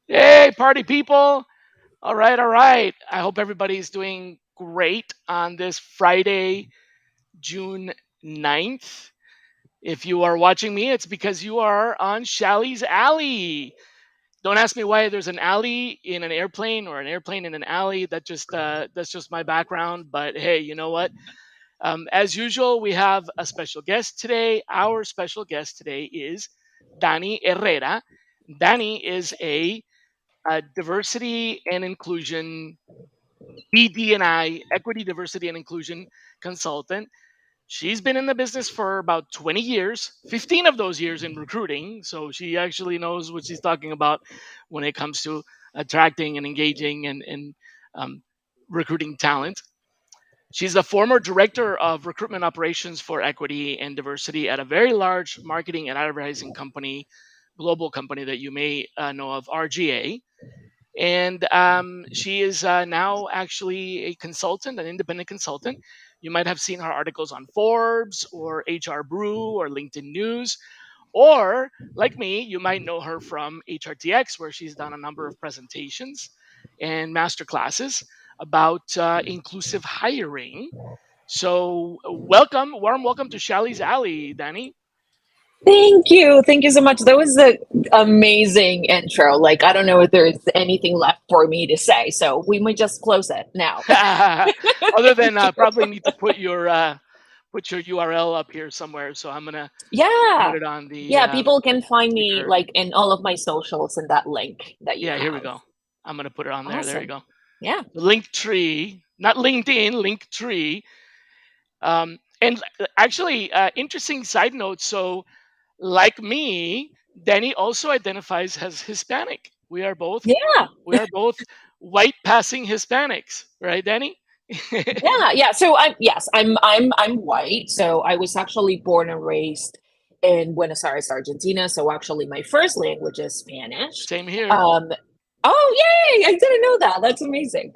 Hey, party people. All right, all right. I hope everybody's doing great on this Friday, June 9th. If you are watching me, it's because you are on Shally's Alley. Don't ask me why there's an alley in an airplane or an airplane in an alley. That's just my background. But hey, you know what? As usual, we have a special guest today. Our special guest today is Dani Herrera. Dani is a diversity and inclusion ED&I, equity, diversity, and inclusion consultant. She's been in the business for about 20 years, 15 of those years in recruiting. So she actually knows what she's talking about when it comes to attracting and engaging and um, recruiting talent. She's the former director of recruitment operations for equity and diversity at a very large marketing and advertising company, global company that you may know of, RGA. And she is now actually a consultant, an independent consultant. You might have seen her articles on Forbes or HR Brew or LinkedIn News. Or, like me, you might know her from HRTX, where she's done a number of presentations and master classes about inclusive hiring. So, warm welcome to Shally's Alley, Dani. Thank you. Thank you so much. That was an amazing intro. Like, I don't know if there's anything left for me to say, so we might just close it now. Other than probably need to put your URL up here somewhere. So I'm gonna put Yeah. it on the Yeah, people can find me speaker. like in all of my socials in that link that you Yeah, here we have. go. I'm gonna put it on there. There you Awesome. go. Yeah. The link tree, not LinkedIn, link tree. And actually, interesting side note. So, like me, Danny also identifies as Hispanic. Yeah. We are both white passing Hispanics, right, Danny? Yeah. Yeah. So I'm white. So I was actually born and raised in Buenos Aires, Argentina. So actually my first language is Spanish. Same here. Um, Oh, yay! I didn't know that. That's amazing.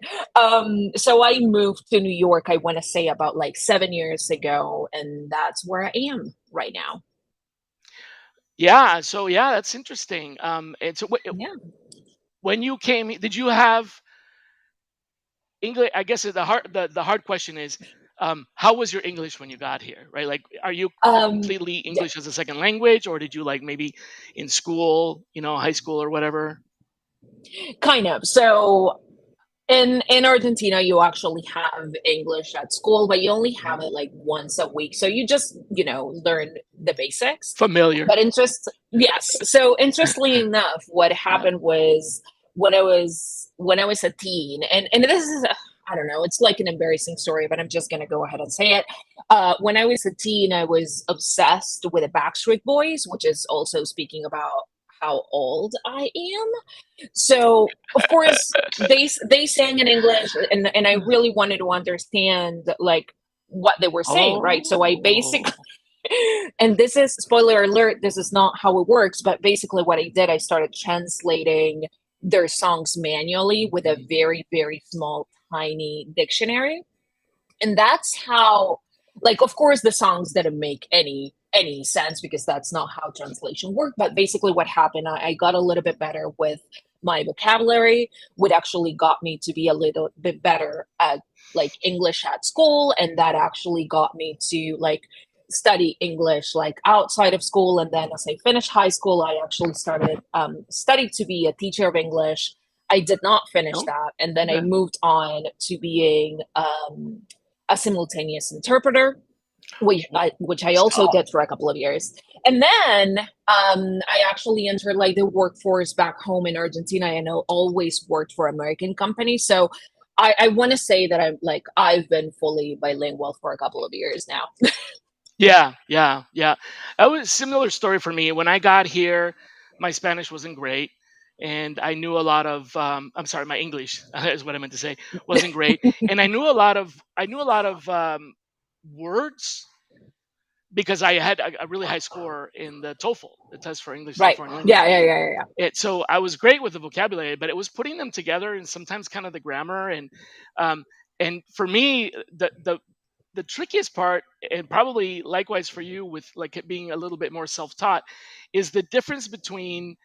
So I moved to New York, I want to say about like 7 years ago, and that's where I am right now. Yeah. So yeah, that's interesting. And so Yeah. when you came, did you have English? I guess the hard question is, how was your English when you got here? Right? Like, are you Um, completely English as a second language, or did you like maybe in school, high school or whatever? kind of. So in Argentina, you actually have English at school, but you only have it like once a week. So you just, learn the basics. Familiar. But yes. So interestingly enough, what Yeah. happened was when I was a teen, and this is I don't know, it's like an embarrassing story, but I'm just gonna go ahead and say it. When I was a teen, I was obsessed with the Backstreet Boys, which is also speaking about how old I am. So of course they sang in English, and I really wanted to understand like what they were saying, right? So I basically Oh. and this is spoiler alert, this is not how it works, but basically what I did, I started translating their songs manually with a very, very small, tiny dictionary. And that's how, like, of course the songs didn't make any sense because that's not how translation worked. But basically what happened, I got a little bit better with my vocabulary, what actually got me to be a little bit better at like English at school, and that actually got me to like study English like outside of school. And then as I finished high school, I actually started studied to be a teacher of English. I did not finish No. that, and then I Okay. moved on to being a simultaneous interpreter, which I also Stop. did for a couple of years. And then I actually entered like the workforce back home in Argentina, and I always worked for American companies. So I want to say that I've been fully bilingual for a couple of years now. Yeah, yeah, yeah. That was a similar story for me. When I got here, my Spanish wasn't great. and I knew a lot of. I'm sorry, my English is what I meant to say wasn't great, and I knew a lot of words because I had a really high score in the TOEFL, the test for English as a Right. foreign Yeah, language. yeah, yeah, yeah. So I was great with the vocabulary, but it was putting them together and sometimes kind of the grammar um, and for me the trickiest part, and probably likewise for you with like it being a little bit more self-taught, is the difference between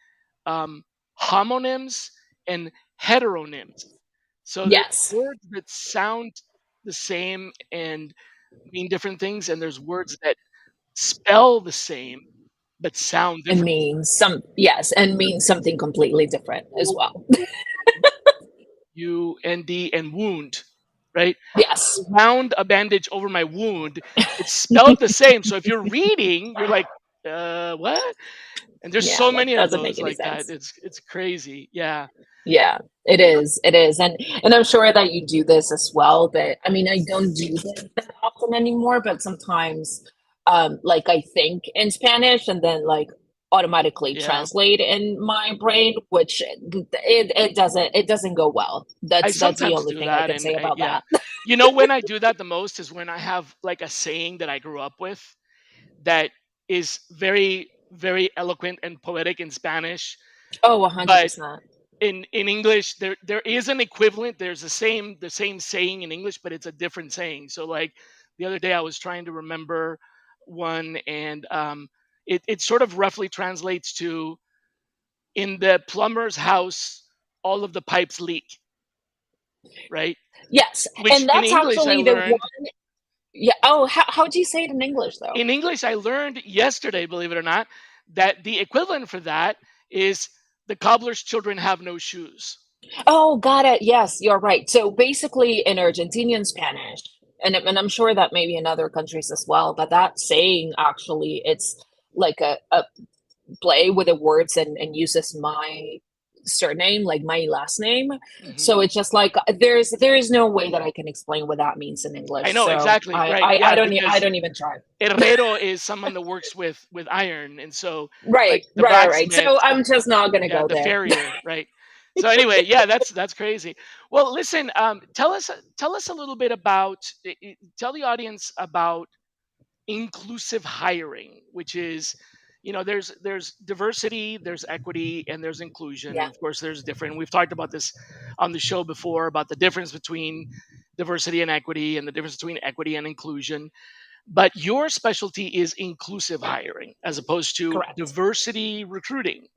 um, homonyms and heteronyms. So there's Yes. words that sound the same and mean different things, and there's words that spell the same but sound And different. means and means something completely different as well. UND and wound, right? Yes. Wound a bandage over my wound. It's spelled the same. So if you're reading, you're like, what? And there's Yeah, so like many of doesn't make those any like that. sense. It's crazy. Yeah. Yeah, it is. It is. And I'm sure that you do this as well, but I mean, I don't do this that often anymore, but sometimes like I think in Spanish and then like automatically Yeah. translate in my brain, which it doesn't go well. I That's the sometimes only do thing I that, can and say about yeah, that. when I do that the most is when I have like a saying that I grew up with that is very, very eloquent and poetic in Spanish, Oh, but 100%. in English there is an equivalent. There's the same saying in English, but it's a different saying. So like the other day I was trying to remember one, and it sort of roughly translates to, in the plumber's house all of the pipes leak, right? Yes, Which and in that's English I actually the learned one. Yeah. Oh, how do you say it in English though? in English I learned yesterday, believe it or not, that the equivalent for that is the cobbler's children have no shoes. Oh, got it. Yes, you're right. So basically, in Argentinian Spanish, and I'm sure that maybe in other countries as well, but that saying actually, it's like a play with the words and uses my surname, like my last name. Hmm. So it's just like there is no way that I can explain what that means in I English. know So exactly, I right? I, I Yeah, don't e- I because don't even try. herrero is someone that works with iron, and so like Right, the right, right, right. blacksmith, So I'm just not gonna yeah, go the there. farrier, right? So anyway, yeah, that's crazy. Well, listen, tell us a little bit about tell the audience about inclusive hiring, which is, there's diversity, there's equity, and there's inclusion. Yeah, Of course, there's different. We've talked about this on the show before about the difference between diversity and equity, and the difference between equity and inclusion. But your specialty is inclusive hiring as opposed to correct. diversity recruiting.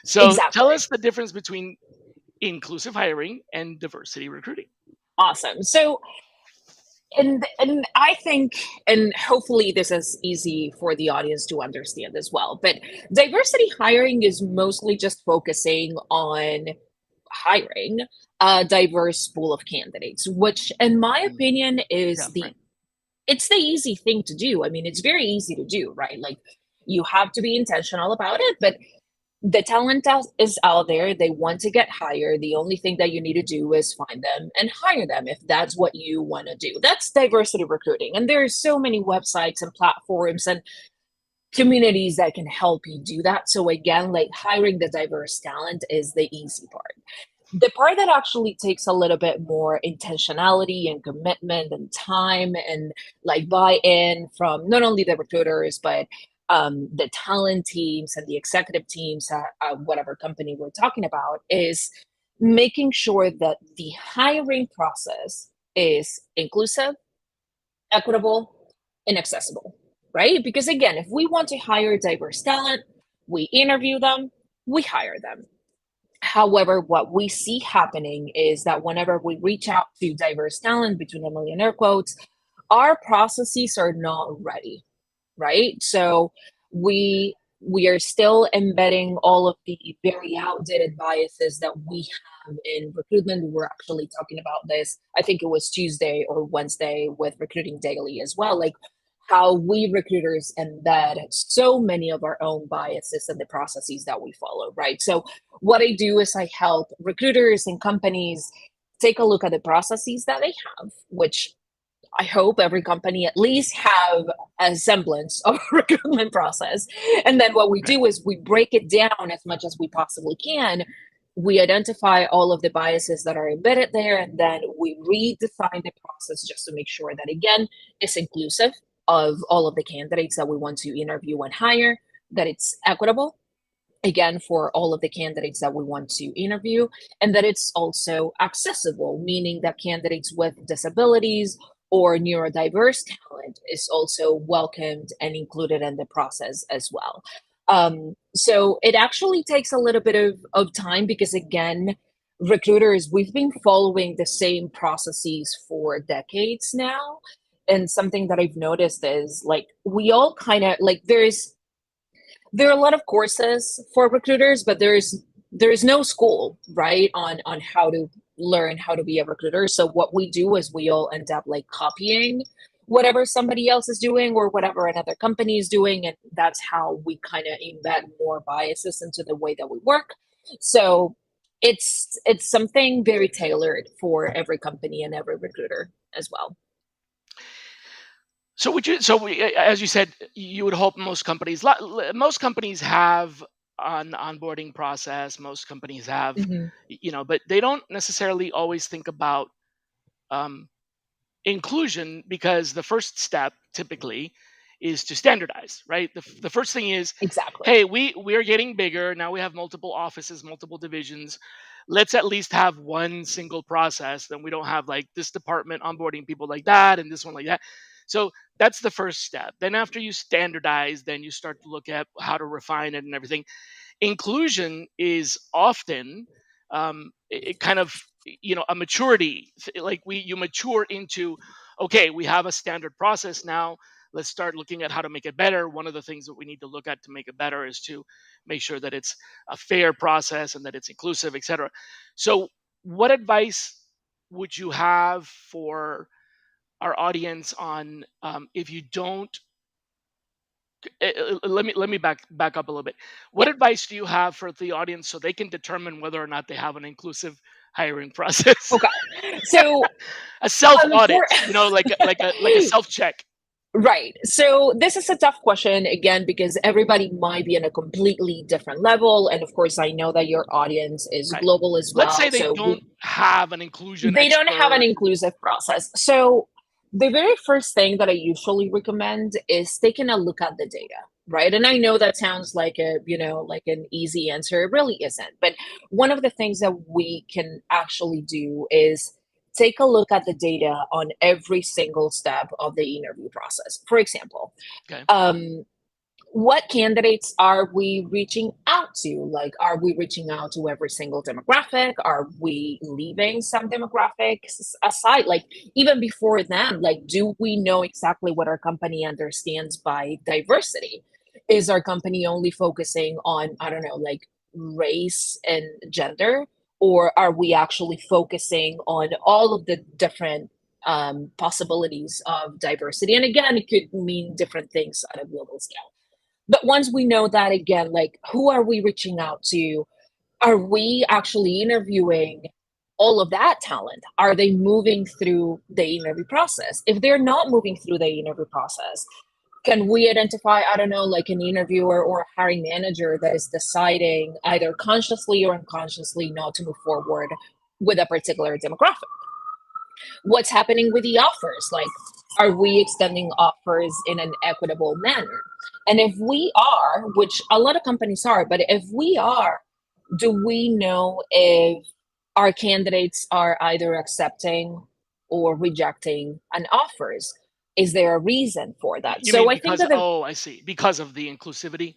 So tell Exactly. us the difference between inclusive hiring and diversity recruiting. Awesome. So and I think, and hopefully this is easy for the audience to understand as well, but diversity hiring is mostly just focusing on hiring a diverse pool of candidates, which in my Mm. opinion Yeah, is the right. it's the easy thing to do. I mean, it's very easy to do, right? Like you have to be intentional about it, but the talent is out there. They want to get hired. The only thing that you need to do is find them and hire them if that's what you want to do. That's diversity recruiting. And there's so many websites and platforms and communities that can help you do that. So again, like hiring the diverse talent is the easy part. The part that actually takes a little bit more intentionality and commitment and time and like buy-in from not only the recruiters but the talent teams and the executive teams at whatever company we're talking about is making sure that the hiring process is inclusive, equitable, and accessible, right? Because again, if we want to hire diverse talent, we interview them, we hire them. However, what we see happening is that whenever we reach out to diverse talent, between a million air quotes, our processes are not ready, right? So we are still embedding all of the very outdated biases that we have in recruitment. We were actually talking about this, I think it was Tuesday or Wednesday with Recruiting Daily as well, like how we recruiters embed so many of our own biases in the processes that we follow, right? So what I do is I help recruiters and companies take a look at the processes that they have, which I hope every company at least have a semblance of a recruitment process. And then what we Right. do is we break it down as much as we possibly can We identify all of the biases that are embedded there, and then we redesign the process just to make sure that, again, it's inclusive of all of the candidates that we want to interview and hire, that it's equitable, again, for all of the candidates that we want to interview, and that it's also accessible, meaning that candidates with disabilities or neurodiverse talent is also welcomed and included in the process as well. So it actually takes a little bit of time because, again, recruiters, we've been following the same processes for decades now. And something that I've noticed is like we all kind of like there are a lot of courses for recruiters, but there's no school, right, on how to learn how to be a recruiter. So what we do is we all end up like copying whatever somebody else is doing or whatever another company is doing, and that's how we kind of embed more biases into the way that we work. So it's something very tailored for every company and every recruiter as well. So would you? So as you said, you would hope most companies have an onboarding process. Most companies have, Mhm. but they don't necessarily always think about um, inclusion, because the first step typically is to standardize, right? The first thing is, Exactly. hey, we're getting bigger now. We have multiple offices, multiple divisions. Let's at least have one single process. Then we don't have like this department onboarding people like that and this one like that. So that's the first step. Then after you standardize, then you start to look at how to refine it and everything. Inclusion is often it kind of, a maturity, like you mature into, okay, we have a standard process now. Let's start looking at how to make it better. One of the things that we need to look at to make it better is to make sure that it's a fair process and that it's inclusive, etc. So what advice would you have for our audience on, if you don't, let me back up a little bit. What Yeah. advice do you have for the audience so they can determine whether or not they have an inclusive hiring process? Okay. So A self audit, for like a self check. right. So this is a tough question again because everybody might be in a completely different level, and of course, I know that your audience is Right. global as Let's well. say they So don't have an inclusion they don't have an expert. inclusive process. So the very first thing that I usually recommend is taking a look at the data, right? And I know that sounds like like an easy answer. It really isn't. But one of the things that we can actually do is take a look at the data on every single step of the interview process. For example, Okay. um, what candidates are we reaching out to? Like, are we reaching out to every single demographic? Are we leaving some demographics aside? Like, even before then, like, do we know exactly what our company understands by diversity? Is our company only focusing on, I don't know, like race and gender? Or are we actually focusing on all of the different possibilities of diversity? And again, it could mean different things on a global scale. But once we know that, again, like who are we reaching out to? Are we actually interviewing all of that talent? Are they moving through the interview process? If they're not moving through the interview process, can we identify, I don't know, like an interviewer or a hiring manager that is deciding either consciously or unconsciously not to move forward with a particular demographic? What's happening with the offers? Like, are we extending offers in an equitable manner? And if we are, which a lot of companies are, but if we are, do we know if our candidates are either accepting or rejecting an offers? Is there a reason for that? You So mean I think because, that the oh, I see. Because of the inclusivity?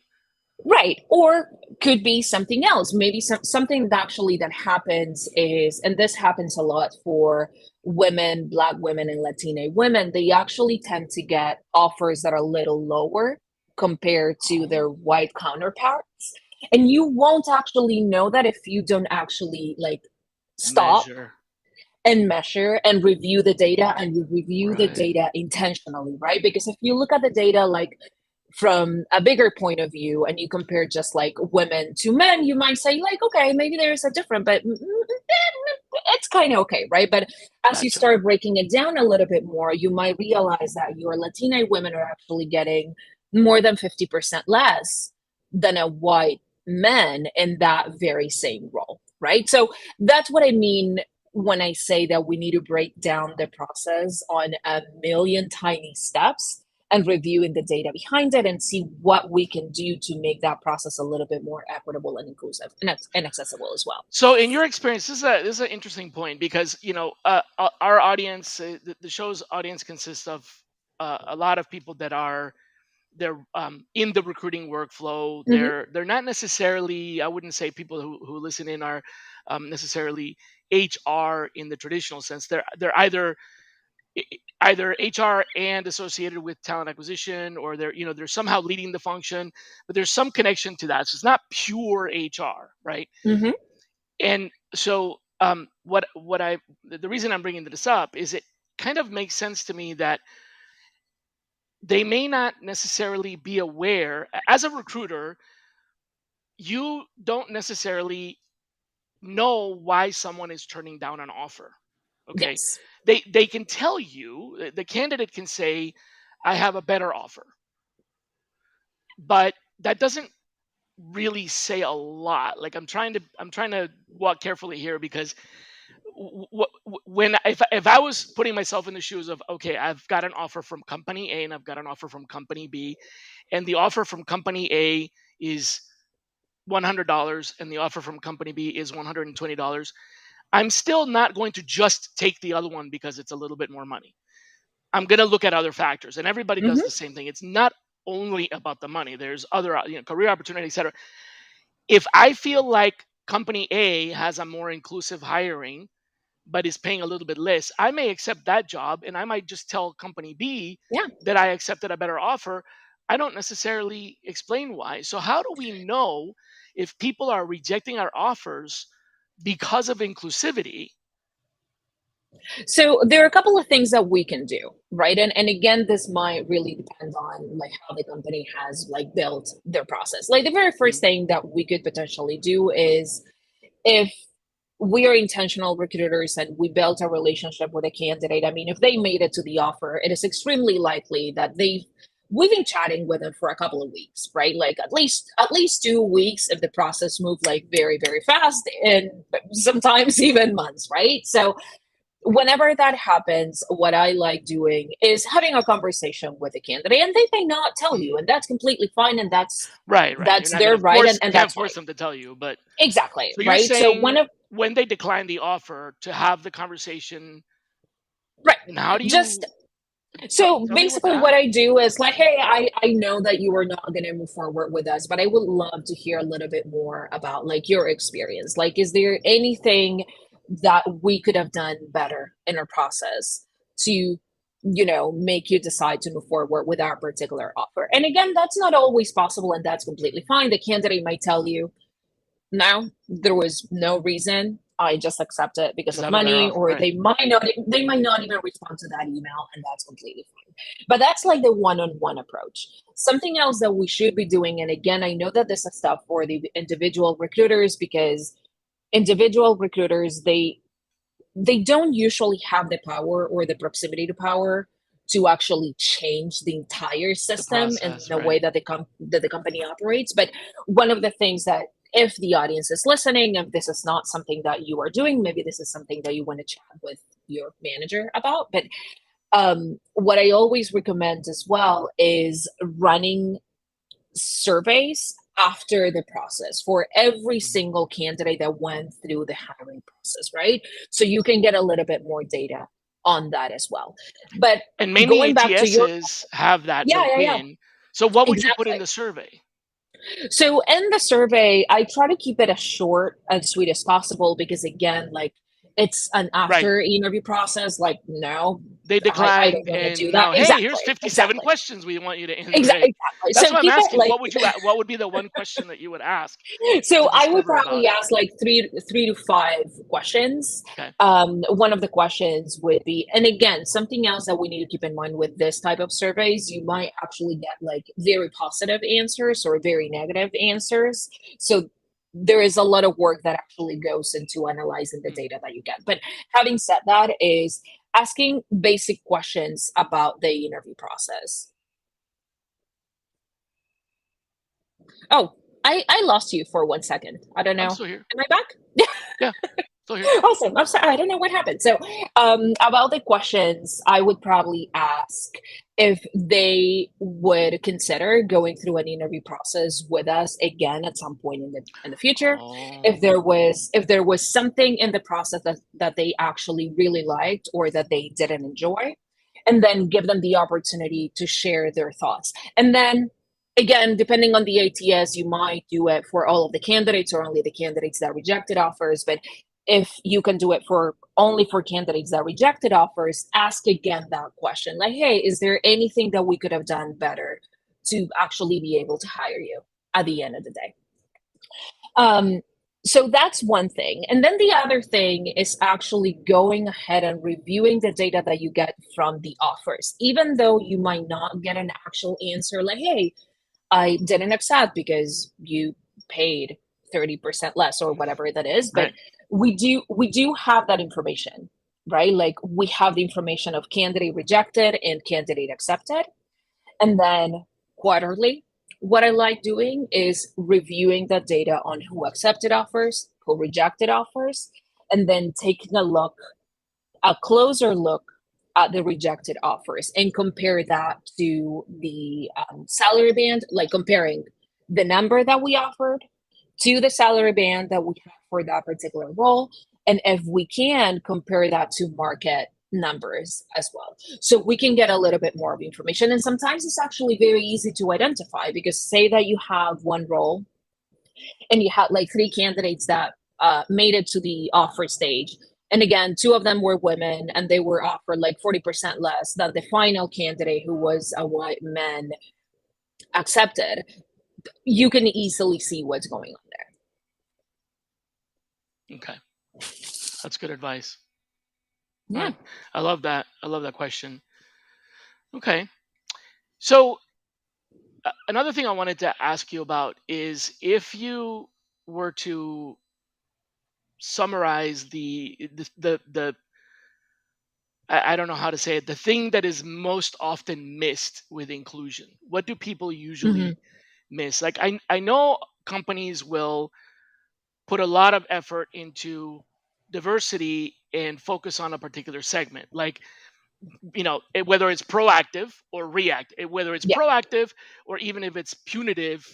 right, or could be something else. Maybe something that actually that happens is, and this happens a lot for women, Black women, and Latina women. They actually tend to get offers that are a little lower compared to their Oh, white counterparts, and you won't actually know that if you don't actually like stop measure. and measure and review the data, and you review the Right. data intentionally, right? Because if you look at the data like from a bigger point of view and you compare just like women to men, you might say like, okay, maybe there's a difference, but it's kind of okay, right? But as you Gotcha. start breaking it down a little bit more, you might realize that your Latina women are actually getting more than 50% less than a white man in that very same role. right? So that's what I mean when I say that we need to break down the process on a million tiny steps and reviewing the data behind it and see what we can do to make that process a little bit more equitable and inclusive and accessible as well. So, in your experience, this is an interesting point because our audience, the show's audience consists of a lot of people that are they're in the recruiting workflow. Hmm. They're not necessarily, I wouldn't say people who listen in are necessarily HR in the traditional sense. They're either HR and associated with talent acquisition, or they're somehow leading the function, but there's some connection to that. So it's not pure HR, right? Hmm. And so what I the reason I'm bringing this up is it kind of makes sense to me that they may not necessarily be aware. As a recruiter, you don't necessarily know why someone is turning down an offer. Okay, Yes. they can tell you, the candidate can say, I have a better offer, but that doesn't really say a lot. Like, I'm trying to walk carefully here, because when if I was putting myself in the shoes of, okay, I've got an offer from company A and I've got an offer from company B, and the offer from company A is $100 and the offer from company B is $120, I'm still not going to just take the other one because it's a little bit more money. I'm going to look at other factors, and everybody does the Hmm. same thing. It's not only about the money. There's other, career opportunity, etc. If I feel like company A has a more inclusive hiring but is paying a little bit less, I may accept that job, and I might just tell company B Yeah. that I accepted a better offer. I don't necessarily explain why. So how do we know if people are rejecting our offers because of inclusivity? So there are a couple of things that we can do, right? And again, this might really depend on like how the company has like built their process. Like the very first Mhm. thing that we could potentially do is, if we are intentional recruiters and we built a relationship with a candidate, I mean, if they made it to the offer, it is extremely likely that we've been chatting with them for a couple of weeks, right? Like at least 2 weeks if the process moved like very, very fast, and sometimes even months, right? So whenever that happens, what I like doing is having a conversation with a candidate, and they may not tell you, Mhm. and that's completely fine, and Right, right. You're that's not their gonna right, force and can't that's force fine. them to tell you, but Exactly, so you're right? So one saying of when they decline the offer to have the conversation, right, and how do just you so tell me what to basically what ask? I do is like, hey, I know that you are not going to move forward with us, but I would love to hear a little bit more about like your experience. Like, is there anything that we could have done better in our process to, make you decide to move forward with our particular offer? And again, that's not always possible, and that's completely fine. The candidate might tell you, no, there was no reason. I just accept it because Because I of have a better money, offer, or right? they might not even respond to that email, and that's completely fine. But that's like the one-on-one approach. Something else that we should be doing, and again, I know that this is stuff for the individual recruiters, because individual recruiters, they don't usually have the power or the proximity to power to actually change the entire The system and process, the right? way that the company operates. But one of the things that, if the audience is listening, if this is not something that you are doing, maybe this is something that you want to chat with your manager about. But what I always recommend as well is running surveys after the process for every Mhm. single candidate that went through the hiring process, right? So you can get a little bit more data on that as well. But And many going back to your, ATSs have that yeah, built yeah, yeah, in. So what would you put in exactly. the survey? So in the survey, I try to keep it as short and sweet as possible, because again, like, it's an Right. after interview process. Like, no, They I don't declined, want to do and that. now, hey, here's Exactly, 57 exactly, questions we want you to answer. Right. exactly. That's So what I'm keep it asking. like, What would be the one question that you would ask so to I would discover about probably it? ask like three to five questions. Okay. One of the questions would be, and again, something else that we need to keep in mind with this type of surveys, you might actually get like very positive answers or very negative answers. So there is a lot of work that actually goes into analyzing the Hmm. data that you get. But having said that, is asking basic questions about the interview process. Oh, I lost you for 1 second. I don't I'm know. still here. Am I back? Yeah, still here. Awesome. I'm sorry. I don't know what happened. So, about the questions, I would probably ask if they would consider going through an interview process with us again at some point in the future. Oh, If there was something in the process that they actually really liked or that they didn't enjoy, and then give them the opportunity to share their thoughts. And then again, depending on the ATS, you might do it for all of the candidates or only the candidates that rejected offers. But if you can do it for only for candidates that rejected offers, ask again that question like, hey, is there anything that we could have done better to actually be able to hire you at the end of the day? Um, so that's one thing. And then the other thing is actually going ahead and reviewing the data that you get from the offers, even though you might not get an actual answer like, hey, I didn't accept because you paid 30% less or whatever that is. But right. we do have that information, right? Like we have the information of candidate rejected and candidate accepted. And then quarterly, what I like doing is reviewing the data on who accepted offers, who rejected offers, and then taking a closer look at the rejected offers and compare that to the salary band, like comparing the number that we offered to the salary band that we have for that particular role. And if we can compare that to market numbers as well. So we can get a little bit more of information. And sometimes it's actually very easy to identify because say that you have one role and you had like three candidates that made it to the offer stage. And again, two of them were women and they were offered like 40% less than the final candidate who was a white man accepted. You can easily see what's going on Okay, that's good advice. All there. right, I love that. I love that question. Okay, so another thing I wanted to ask you about is if you were to summarize the I don't know how to say it, the thing that is most often missed with inclusion. What do people Yeah. Hmm. usually miss? Like I know companies will put a lot of effort into diversity and focus on a particular segment. Like whether it's proactive or reactive, whether it's Yeah. proactive or even if it's punitive,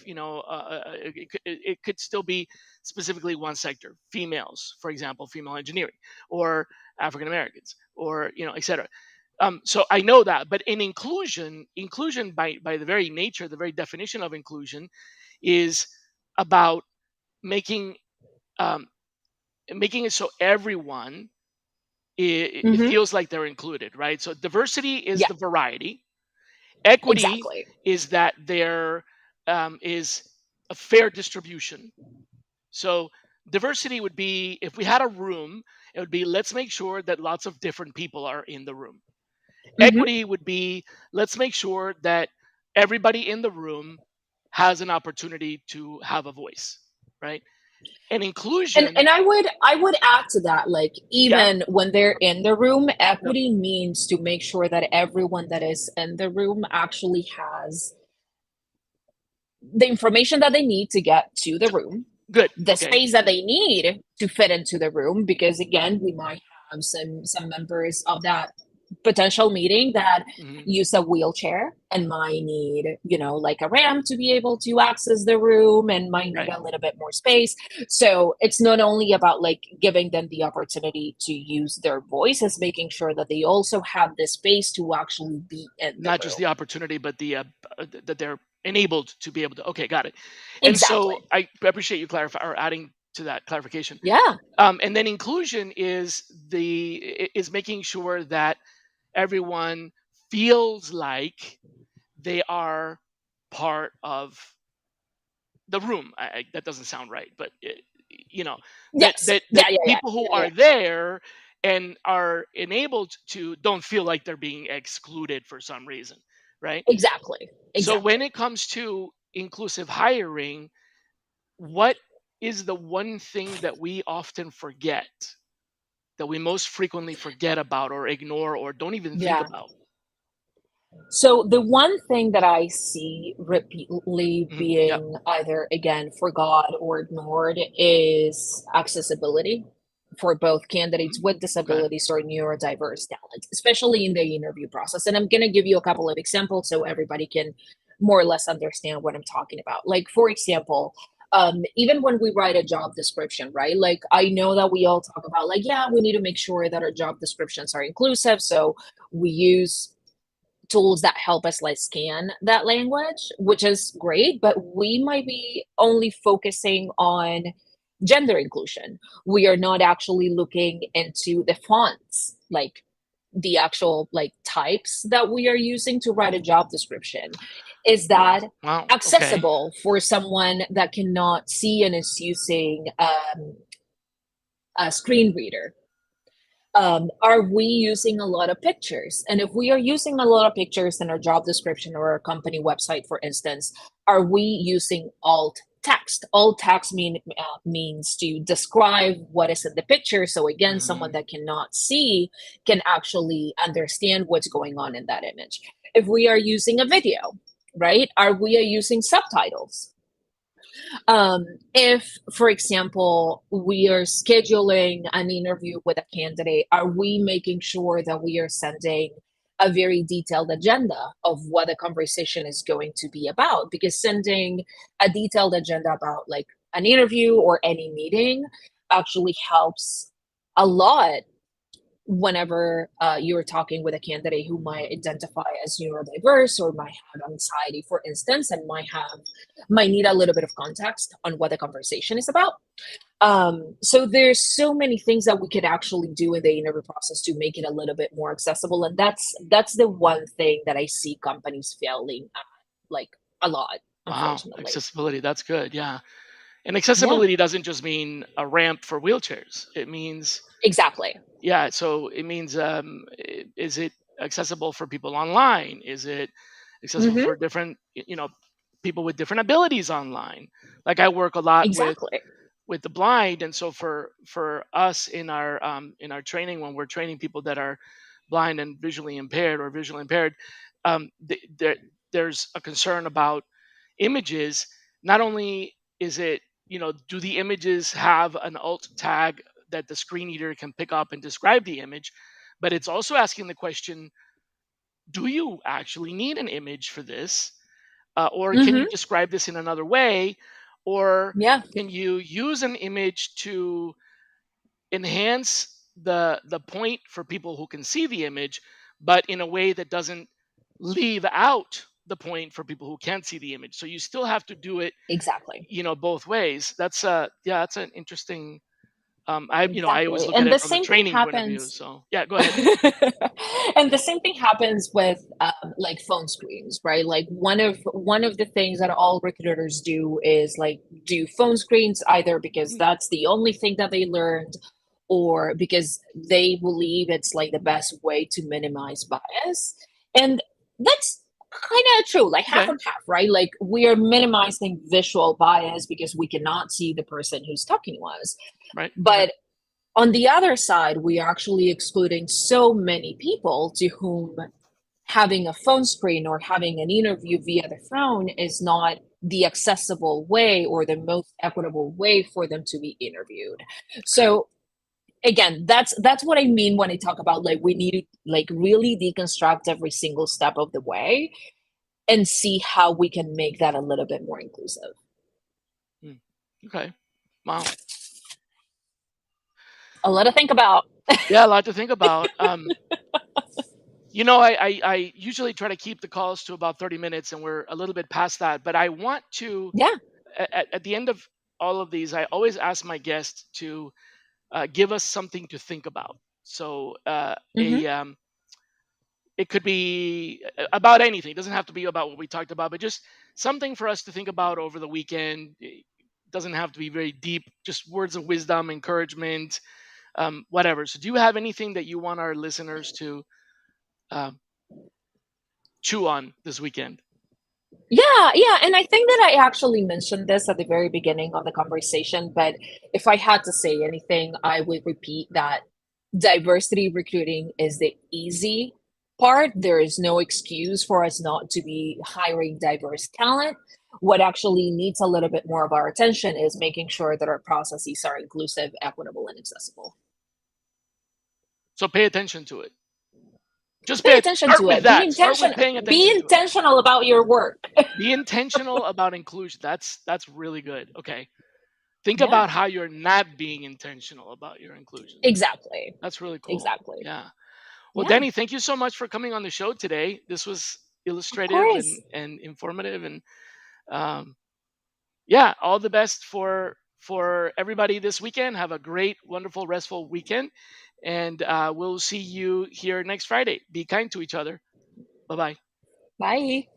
it could still be specifically one sector, females, for example, female engineering, or African Americans, or etc. So I know that, but in inclusion by the very nature, the very definition of inclusion is about making um, making it so everyone it Hmm. feels like they're included, right? So diversity is Yeah. the variety. Equity Exactly. is that there is a fair distribution. So diversity would be if we had a room, it would be let's make sure that lots of different people are in the room. Hmm. Equity would be let's make sure that everybody in the room has an opportunity to have a voice, right? And And inclusion, I would add to that, like yeah, even when they're in the room, yep, equity means to make sure that everyone that is in the room actually has the information that they need to get to the room, good, the okay, space that they need to fit into the room, because again, we might have some members of that potential meeting that hmm use a wheelchair and might need, like a ramp to be able to access the room and might need right. a little bit more space. So it's not only about like giving them the opportunity to use their voice, as making sure that they also have the space to actually be in the Not just room. the opportunity, but that they're enabled to be able to. Okay, got it. And so Exactly. I appreciate you clarify or adding to that clarification. Yeah. And then inclusion is making sure that everyone feels like they are part of the room. That doesn't sound right, but you know Yes. that Yeah, yeah, yeah. people who Yeah, are yeah. there and are enabled to don't feel like they're being excluded for some reason, right? Exactly. So when Exactly. it comes to inclusive hiring, what is the one thing that we often forget, that we most frequently forget about or ignore or don't even think Yeah. about? So the one thing that I see repeatedly Mhm. Yeah. being either again forgot or ignored is accessibility for both candidates Mhm. with Okay. disabilities or neurodiverse talent, especially in the interview process. And I'm going to give you a couple of examples so everybody can more or less understand what I'm talking about. Like, for example, even when we write a job description, right? Like, I know that we all talk about, like, yeah, we need to make sure that our job descriptions are inclusive. So we use tools that help us like scan that language, which is great, but we might be only focusing on gender inclusion. We are not actually looking into the fonts, like the actual like types that we are using to write a job description. Is that Wow. Okay. accessible for someone that cannot see and is using a screen reader? Are we using a lot of pictures? And if we are using a lot of pictures in our job description or our company website, for instance, are we using alt text? Alt text means to describe what is in the picture. So again, someone Hmm. that cannot see can actually understand what's going on in that image. If we are using a video, right? Are we using subtitles? If, for example, we are scheduling an interview with a candidate, are we making sure that we are sending a very detailed agenda of what the conversation is going to be about? Because sending a detailed agenda about like an interview or any meeting actually helps a lot whenever you're talking with a candidate who might identify as neurodiverse or might have anxiety, for instance, and might need a little bit of context on what the conversation is about. So there's so many things that we could actually do in the interview process to make it a little bit more accessible, and that's the one thing that I see companies failing at, like a lot, Wow. unfortunately. Accessibility. That's good. Yeah. And Yeah, accessibility doesn't just mean a ramp for wheelchairs. It means, exactly. yeah. So it means, is it accessible for people online? Is it accessible Hmm. for different, people with different abilities online? Like I work a lot Exactly. with the blind, and so for us in our training, when we're training people that are blind and visually impaired or visually impaired, there's a concern about images. Not only is it, do the images have an alt tag that the screen reader can pick up and describe the image, but it's also asking the question, do you actually need an image for this? Or can you Hmm. describe this in another way? Or Yeah, can you use an image to enhance the point for people who can see the image, but in a way that doesn't leave out the point for people who can't see the image? So you still have to do it, exactly. both ways. That's yeah, that's an interesting. I always Exactly. look at And it the from a same thing training point of view. happens. So yeah, go ahead. And the same thing happens with like phone screens, right? Like one of the things that all recruiters do is like do phone screens either because that's the only thing that they learned or because they believe it's like the best way to minimize bias. And that's kind of true, like half Okay, and half, right? Like we are minimizing visual bias because we cannot see the person who's talking to us. right. Okay. But on the other side, we are actually excluding so many people to whom having a phone screen or having an interview via the phone is not the accessible way or the most equitable way for them to be interviewed. Okay. So again, that's what I mean when I talk about like we need to like really deconstruct every single step of the way and see how we can make that a little bit more inclusive. Hmm. Okay. Wow. A lot to think about. Yeah, a lot to think about. I usually try to keep the calls to about 30 minutes, and we're a little bit past that. But I want to, Yeah. at the end of all of these, I always ask my guests to give us something to think about. So Hmm. it could be about anything. It doesn't have to be about what we talked about, but just something for us to think about over the weekend. It doesn't have to be very deep. Just words of wisdom, encouragement, whatever. So, do you have anything that you want our listeners to um, chew on this weekend? Yeah, yeah. And I think that I actually mentioned this at the very beginning of the conversation, but if I had to say anything, I would repeat that diversity recruiting is the easy, part, there is no excuse for us not to be hiring diverse talent. What actually needs a little bit more of our attention is making sure that our processes are inclusive, equitable, and accessible. So pay attention to it. Just Pay pay. attention Start to with it. Be that. Start with intentional. paying Be attention to it. intentional about your work. Be intentional about inclusion. That's really good. Okay. Think Yeah, about how you're not being intentional about your inclusion. exactly. That's really cool. Exactly. Yeah. Well, Yeah, Dani, thank you so much for coming on the show today. This was of illustrative course. and informative, and um, yeah, all the best for everybody this weekend. Have a great, wonderful, restful weekend, and we'll see you here next Friday. Be kind to each other. Bye bye. Bye.